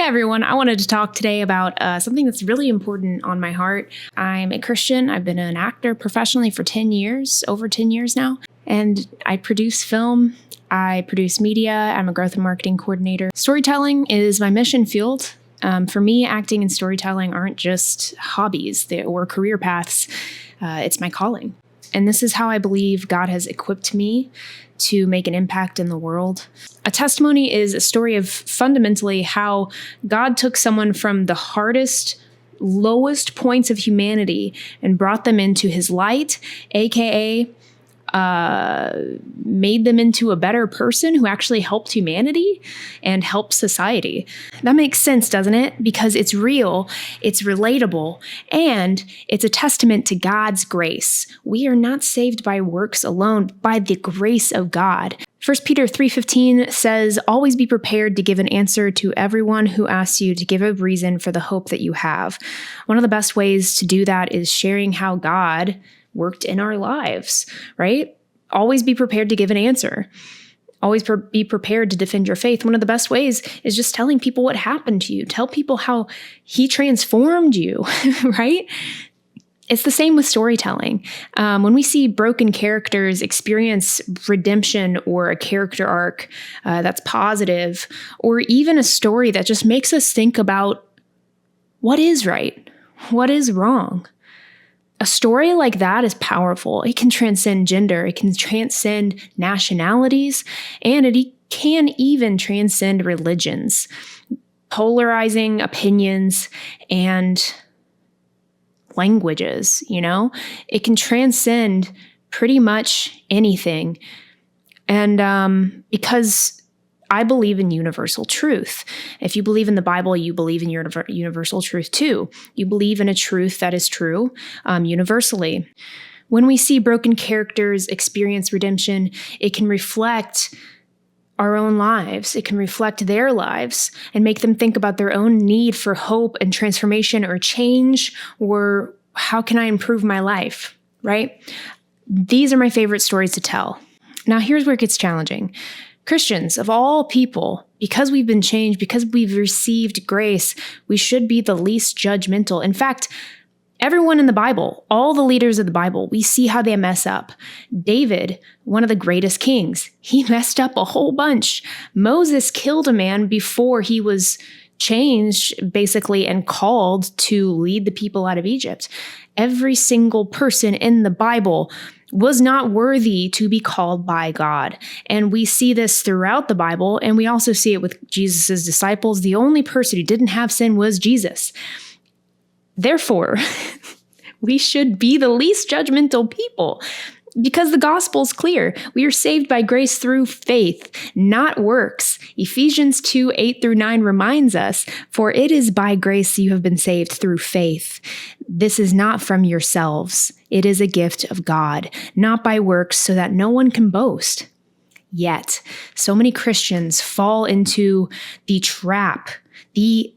Hey everyone, I wanted to talk today about something that's really important on my heart. I'm a Christian. I've been an actor professionally for 10 years, over 10 years now, and I produce film. I produce media. I'm a growth and marketing coordinator. Storytelling is my mission field. For me, acting and storytelling aren't just hobbies or career paths. It's my calling. And this is how I believe God has equipped me to make an impact in the world. A testimony is a story of fundamentally how God took someone from the hardest, lowest points of humanity and brought them into his light, aka made them into a better person who actually helped humanity and helped society. That makes sense, doesn't it? Because it's real, it's relatable, and it's a testament to God's grace. We are not saved by works alone, but by the grace of God. 1 Peter 3:15 says, "Always be prepared to give an answer to everyone who asks you to give a reason for the hope that you have." One of the best ways to do that is sharing how God worked in our lives, right? Always be prepared to give an answer. Always be prepared to defend your faith. One of the best ways is just telling people what happened to you. Tell people how he transformed you, right? It's the same with storytelling. When we see broken characters experience redemption or a character arc that's positive, or even a story that just makes us think about what is right, what is wrong. A story like that is powerful. It can transcend gender, it can transcend nationalities, and it can even transcend religions, polarizing opinions and languages, It can transcend pretty much anything. And because I believe in universal truth. If you believe in the Bible, you believe in universal truth too. You believe in a truth that is true universally. When we see broken characters experience redemption, it can reflect our own lives. It can reflect their lives and make them think about their own need for hope and transformation or change, or how can I improve my life, right? These are my favorite stories to tell. Now, here's where it gets challenging. Christians, of all people, because we've been changed, because we've received grace, we should be the least judgmental. In fact, everyone in the Bible, all the leaders of the Bible, we see how they mess up. David, one of the greatest kings, he messed up a whole bunch. Moses killed a man before he was changed, basically, and called to lead the people out of Egypt. Every single person in the Bible was not worthy to be called by God. And we see this throughout the Bible, and we also see it with Jesus' disciples. The only person who didn't have sin was Jesus. Therefore, we should be the least judgmental people, because the gospel's clear. We are saved by grace through faith, not works. Ephesians 2:8-9 reminds us, "For it is by grace you have been saved through faith. This is not from yourselves. It is a gift of God, not by works, so that no one can boast." Yet, so many Christians fall into the trap, the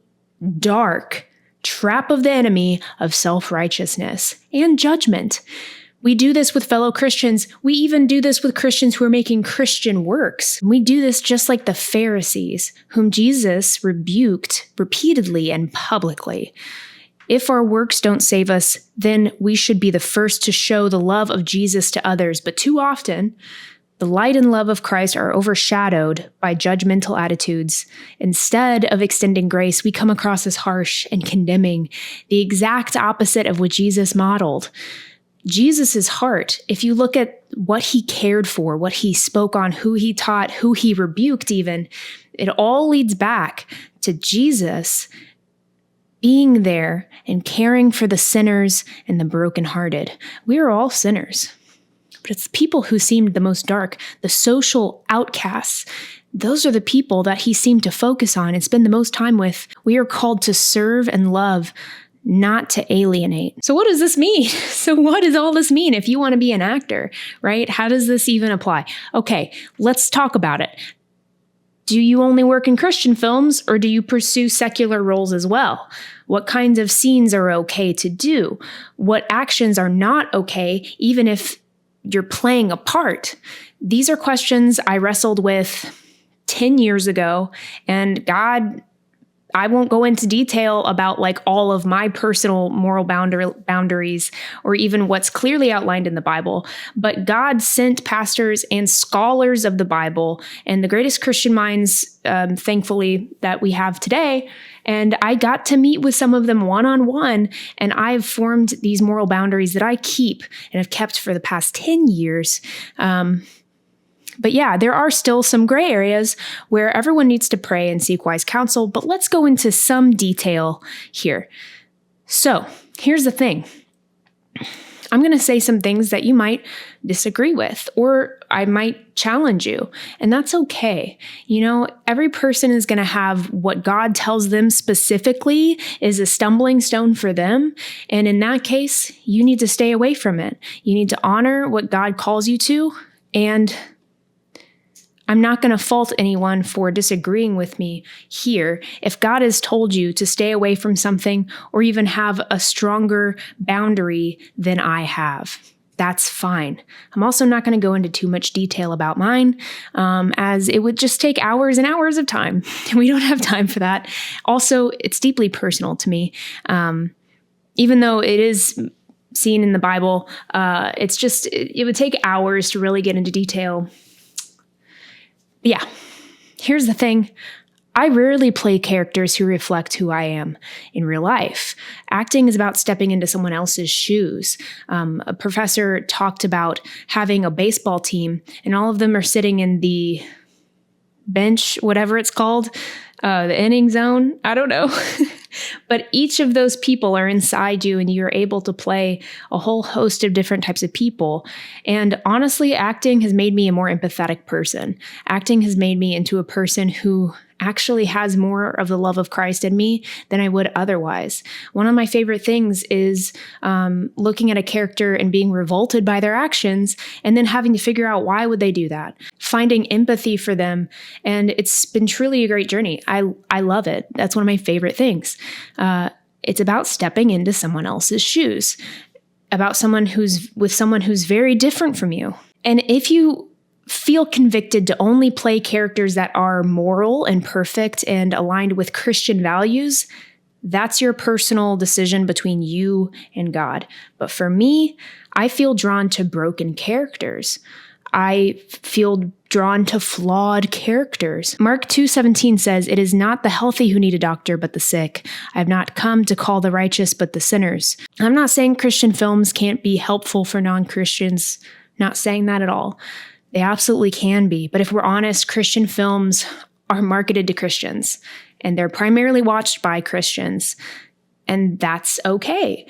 dark trap of the enemy of self-righteousness and judgment. We do this with fellow Christians. We even do this with Christians who are making Christian works. We do this just like the Pharisees, whom Jesus rebuked repeatedly and publicly. If our works don't save us, then we should be the first to show the love of Jesus to others. But too often, the light and love of Christ are overshadowed by judgmental attitudes. Instead of extending grace, we come across as harsh and condemning, the exact opposite of what Jesus modeled. Jesus' heart, if you look at what he cared for, what he spoke on, who he taught, who he rebuked even, it all leads back to Jesus being there and caring for the sinners and the brokenhearted. We are all sinners, but it's the people who seemed the most dark, the social outcasts. Those are the people that he seemed to focus on and spend the most time with. We are called to serve and love, not to alienate. So what does this mean? So what does all this mean if you want to be an actor, right? How does this even apply? Okay, let's talk about it. Do you only work in Christian films, or do you pursue secular roles as well? What kinds of scenes are okay to do? What actions are not okay, even if you're playing a part? These are questions I wrestled with 10 years ago, and God I won't go into detail about like all of my personal moral boundaries or even what's clearly outlined in the Bible, but God sent pastors and scholars of the Bible and the greatest Christian minds, thankfully, that we have today. And I got to meet with some of them one-on-one, and I've formed these moral boundaries that I keep and have kept for the past 10 years. But yeah, there are still some gray areas where everyone needs to pray and seek wise counsel, but let's go into some detail here. So here's the thing. I'm going to say some things that you might disagree with, or I might challenge you, and that's okay. You know, every person is going to have what God tells them specifically is a stumbling stone for them. And in that case, you need to stay away from it. You need to honor what God calls you to, and I'm not going to fault anyone for disagreeing with me here. If God has told you to stay away from something or even have a stronger boundary than I have, that's fine. I'm also not going to go into too much detail about mine, as it would just take hours and hours of time. We don't have time for that. Also, it's deeply personal to me. Even though it is seen in the Bible, it would take hours to really get into detail. Yeah, here's the thing. I rarely play characters who reflect who I am in real life. Acting is about stepping into someone else's shoes. A professor talked about having a baseball team, and all of them are sitting in the bench, whatever it's called, the inning zone. I don't know. But each of those people are inside you, and you're able to play a whole host of different types of people. And honestly, acting has made me a more empathetic person. Acting has made me into a person who actually has more of the love of Christ in me than I would otherwise. One of my favorite things is looking at a character and being revolted by their actions and then having to figure out why would they do that, finding empathy for them. And it's been truly a great journey. I love it. That's one of my favorite things. It's about stepping into someone else's shoes, about someone who's very different from you. And if you feel convicted to only play characters that are moral and perfect and aligned with Christian values, that's your personal decision between you and God. But for me, I feel drawn to broken characters. I feel drawn to flawed characters. Mark 2:17 says, "It is not the healthy who need a doctor, but the sick. I have not come to call the righteous, but the sinners." I'm not saying Christian films can't be helpful for non-Christians. Not saying that at all. They absolutely can be. But if we're honest, Christian films are marketed to Christians, and they're primarily watched by Christians, and that's okay.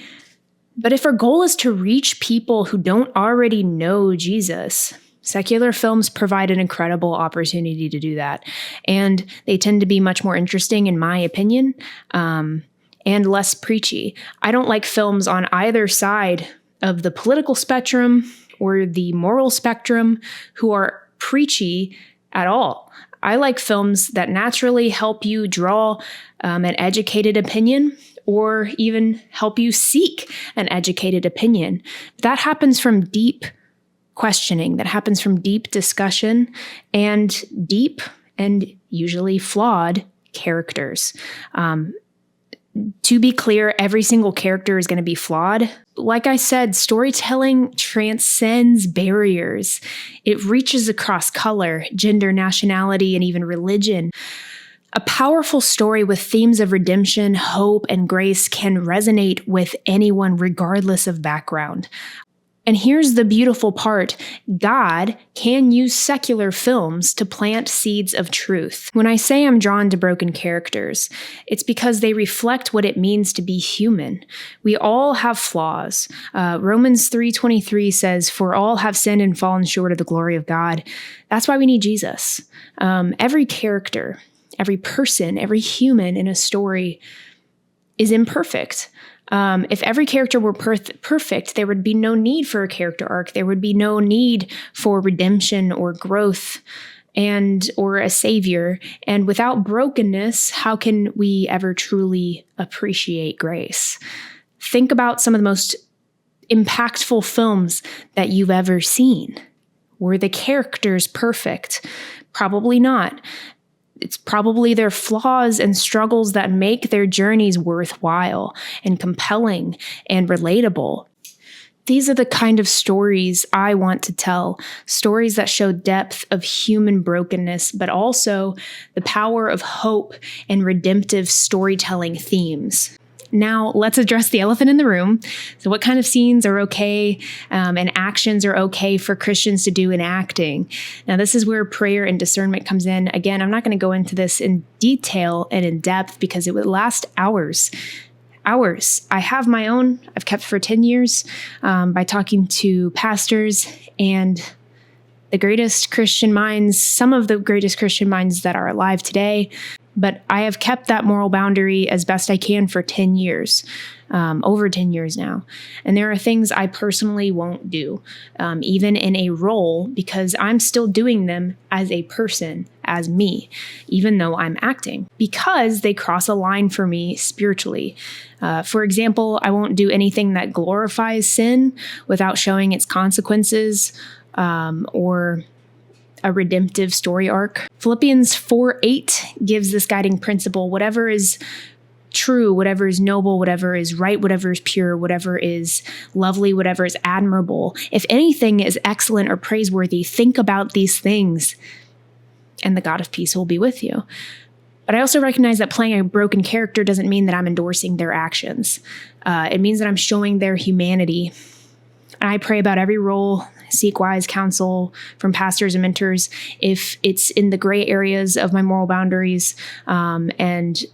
But if our goal is to reach people who don't already know Jesus, secular films provide an incredible opportunity to do that. And they tend to be much more interesting, in my opinion, and less preachy. I don't like films on either side of the political spectrum or the moral spectrum who are preachy at all. I like films that naturally help you draw an educated opinion, or even help you seek an educated opinion. That happens from deep questioning, that happens from deep discussion, and deep and usually flawed characters. To be clear, every single character is going to be flawed. Like I said, storytelling transcends barriers. It reaches across color, gender, nationality, and even religion. A powerful story with themes of redemption, hope, and grace can resonate with anyone regardless of background. And here's the beautiful part. God can use secular films to plant seeds of truth. When I say I'm drawn to broken characters, it's because they reflect what it means to be human. We all have flaws. Romans 3:23 says, "For all have sinned and fallen short of the glory of God." That's why we need Jesus. Every character, every person, every human in a story is imperfect. If every character were perfect, there would be no need for a character arc. There would be no need for redemption or growth or a savior. And without brokenness, how can we ever truly appreciate grace? Think about some of the most impactful films that you've ever seen. Were the characters perfect? Probably not. It's probably their flaws and struggles that make their journeys worthwhile and compelling and relatable. These are the kind of stories I want to tell, stories that show depth of human brokenness, but also the power of hope and redemptive storytelling themes. Now, let's address the elephant in the room. So what kind of scenes are okay and actions are okay for Christians to do in acting? Now, this is where prayer and discernment comes in. Again, I'm not going to go into this in detail and in depth because it would last hours. I have my own. I've kept for 10 years by talking to pastors and the greatest Christian minds, some of the greatest Christian minds that are alive today. But I have kept that moral boundary as best I can for 10 years, over 10 years now. And there are things I personally won't do, even in a role, because I'm still doing them as a person, as me, even though I'm acting, because they cross a line for me spiritually. For example, I won't do anything that glorifies sin without showing its consequences or a redemptive story arc. Philippians 4:8 gives this guiding principle: whatever is true, whatever is noble, whatever is right, whatever is pure, whatever is lovely, whatever is admirable, if anything is excellent or praiseworthy, think about these things, and the God of peace will be with you. But I also recognize that playing a broken character doesn't mean that I'm endorsing their actions. It means that I'm showing their humanity. I pray about every role, seek wise counsel from pastors and mentors if it's in the gray areas of my moral boundaries, and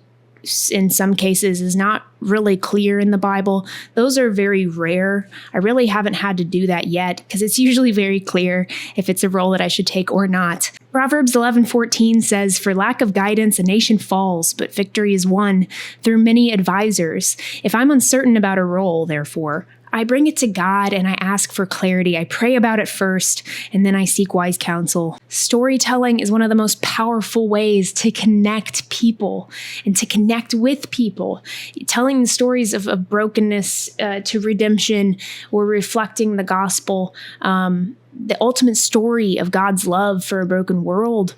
in some cases is not really clear in the Bible. Those are very rare. I really haven't had to do that yet because it's usually very clear if it's a role that I should take or not. Proverbs 11:14 says, "For lack of guidance, a nation falls, but victory is won through many advisors." If I'm uncertain about a role, therefore, I bring it to God and I ask for clarity. I pray about it first, and then I seek wise counsel. Storytelling is one of the most powerful ways to connect people and to connect with people. Telling stories of brokenness to redemption or reflecting the gospel, the ultimate story of God's love for a broken world,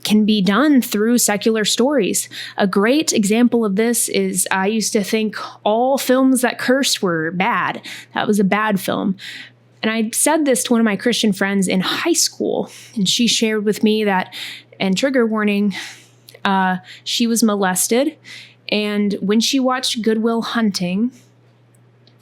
can be done through secular stories. A great example of this is I used to think all films that cursed were bad. That was a bad film. And I said this to one of my Christian friends in high school, and she shared with me that, and trigger warning, she was molested. And when she watched Good Will Hunting,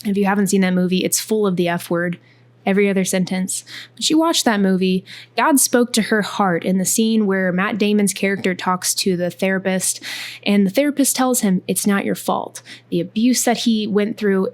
if you haven't seen that movie, it's full of the F word. Every other sentence. When she watched that movie, God spoke to her heart in the scene where Matt Damon's character talks to the therapist, and the therapist tells him, it's not your fault. The abuse that he went through,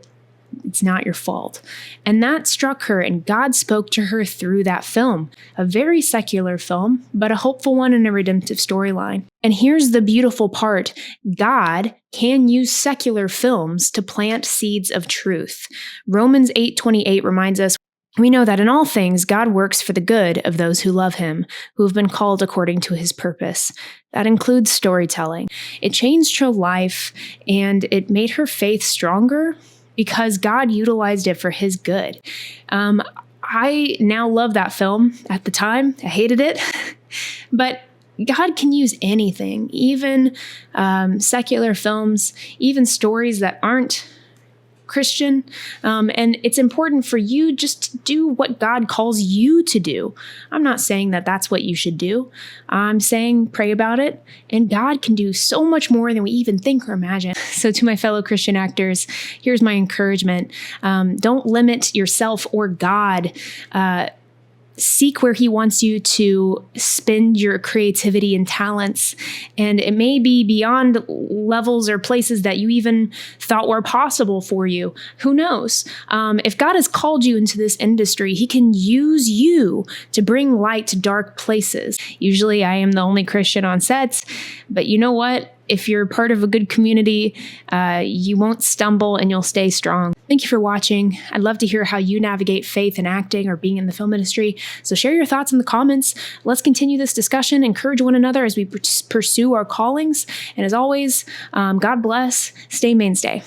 it's not your fault. And that struck her, and God spoke to her through that film. A very secular film, but a hopeful one and a redemptive storyline. And here's the beautiful part. God can use secular films to plant seeds of truth. Romans 8:28 reminds us, we know that in all things, God works for the good of those who love him, who have been called according to his purpose. That includes storytelling. It changed her life, and it made her faith stronger because God utilized it for his good. I now love that film. At the time, I hated it, but God can use anything, even secular films, even stories that aren't Christian. And it's important for you just to do what God calls you to do. I'm not saying that that's what you should do. I'm saying pray about it, and God can do so much more than we even think or imagine. So to my fellow Christian actors, here's my encouragement. Don't limit yourself or God. Seek where he wants you to spend your creativity and talents. And it may be beyond levels or places that you even thought were possible for you. Who knows? If God has called you into this industry, he can use you to bring light to dark places. Usually I am the only Christian on sets, but you know what? If you're part of a good community, you won't stumble and you'll stay strong. Thank you for watching. I'd love to hear how you navigate faith in acting or being in the film industry. So share your thoughts in the comments. Let's continue this discussion, encourage one another as we pursue our callings. And as always, God bless. Stay mainstay.